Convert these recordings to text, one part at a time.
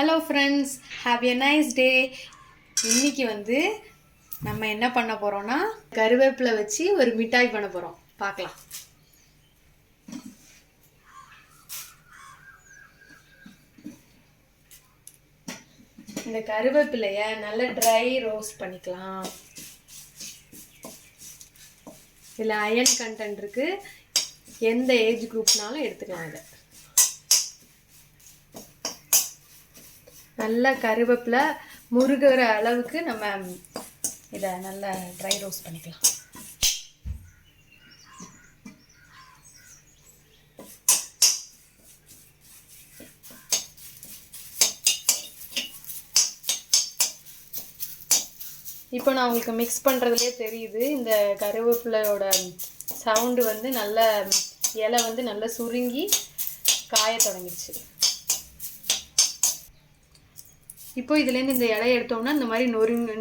Hello friends, have a nice day. இன்னைக்கு நம்ம என்ன பண்ண போகிறோன்னா கருவேப்பிலை வச்சு ஒரு மிட்டாய் பண்ண போகிறோம். பார்க்கலாம். இந்த கருவேப்பிலையை நல்லா ட்ரை ரோஸ்ட் பண்ணிக்கலாம். இதில் அயன் கண்டென்ட் இருக்குது. எந்த ஏஜ் குரூப்னாலும் எடுத்துக்கலாம். இதை நல்லா கருவேப்பிலை முருகிற அளவுக்கு நம்ம இதை நல்லா ட்ரை ரோஸ்ட் பண்ணிக்கலாம். இப்போ நான் உங்களுக்கு மிக்ஸ் பண்ணுறதுலே தெரியுது, இந்த கருவேப்பிலையோட சவுண்டு நல்ல இலை நல்லா சுருங்கி காய தொடங்கிடுச்சு. இப்போ இதுலேருந்து இந்த இலையை எடுத்தோம்னா இந்த மாதிரி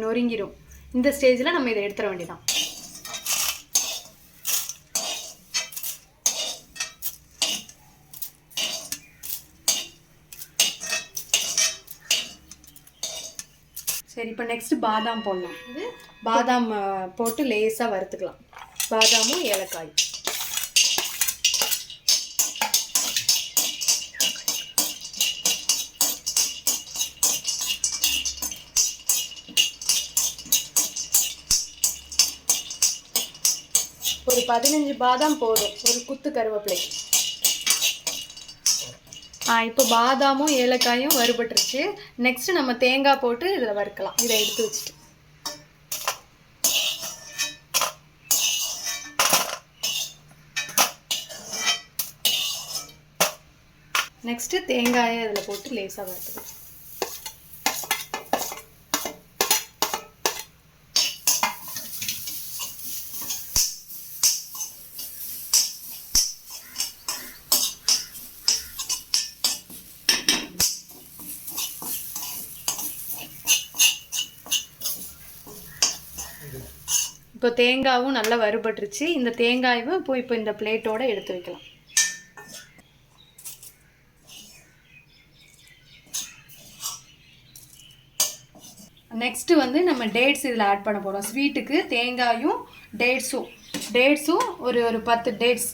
நொறுங்கிடும். இந்த ஸ்டேஜில் நம்ம இதை எடுத்துட வேண்டியதான். சரி, இப்போ நெக்ஸ்ட்டு பாதாம் போடலாம். பாதாம் போட்டு லேசாக வறுத்துக்கலாம். பாதாமும் ஏலக்காய். ஒரு 15 பாதாம் போதும் ஒரு குத்து கருவேப்பிலைக்கு. இப்போ பாதாமும் ஏலக்காயும் வறுபட்டுருச்சு. நெக்ஸ்ட் நம்ம தேங்காய் போட்டு இதில் வறுக்கலாம். இதை எடுத்து வச்சுட்டு நெக்ஸ்ட்டு தேங்காயை இதில் போட்டு லேசாக வறுத்துக்கலாம். இப்போ தேங்காயும் நல்லா வறுபட்டுருச்சு. இந்த தேங்காயும் இப்போ இந்த பிளேட்டோட எடுத்து வைக்கலாம். நெக்ஸ்ட்டு நம்ம டேட்ஸ் இதில் ஆட் பண்ண போகிறோம். ஸ்வீட்டுக்கு தேங்காயும் டேட்ஸும் ஒரு 10 டேட்ஸ்,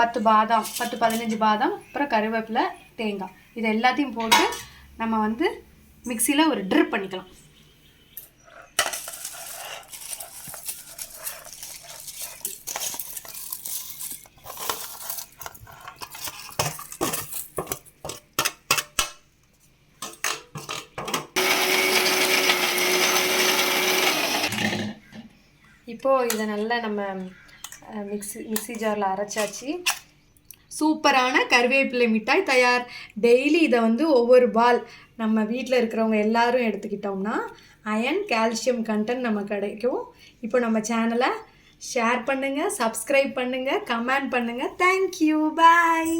10 பாதாம், 10-15 பாதாம், அப்புறம் கருவேப்பிலை, தேங்காய், இது எல்லாத்தையும் போட்டு நம்ம மிக்சியில் ஒரு ட்ரிப் பண்ணிக்கலாம். இப்போது இதை நல்லா நம்ம மிக்ஸி ஜாரில் அரைச்சாச்சு. சூப்பரான கருவேப்பிலை மிட்டாய் தயார். டெய்லி இதை ஒவ்வொரு பால் நம்ம வீட்டில் இருக்கிறவங்க எல்லாரும் எடுத்துக்கிட்டோம்னா அயன் கால்சியம் கண்டென்ட் நம்ம கிடைக்கும். இப்போ நம்ம சேனலை ஷேர் பண்ணுங்கள், சப்ஸ்கிரைப் பண்ணுங்கள், கமெண்ட் பண்ணுங்கள். தேங்க்யூ, பாய்.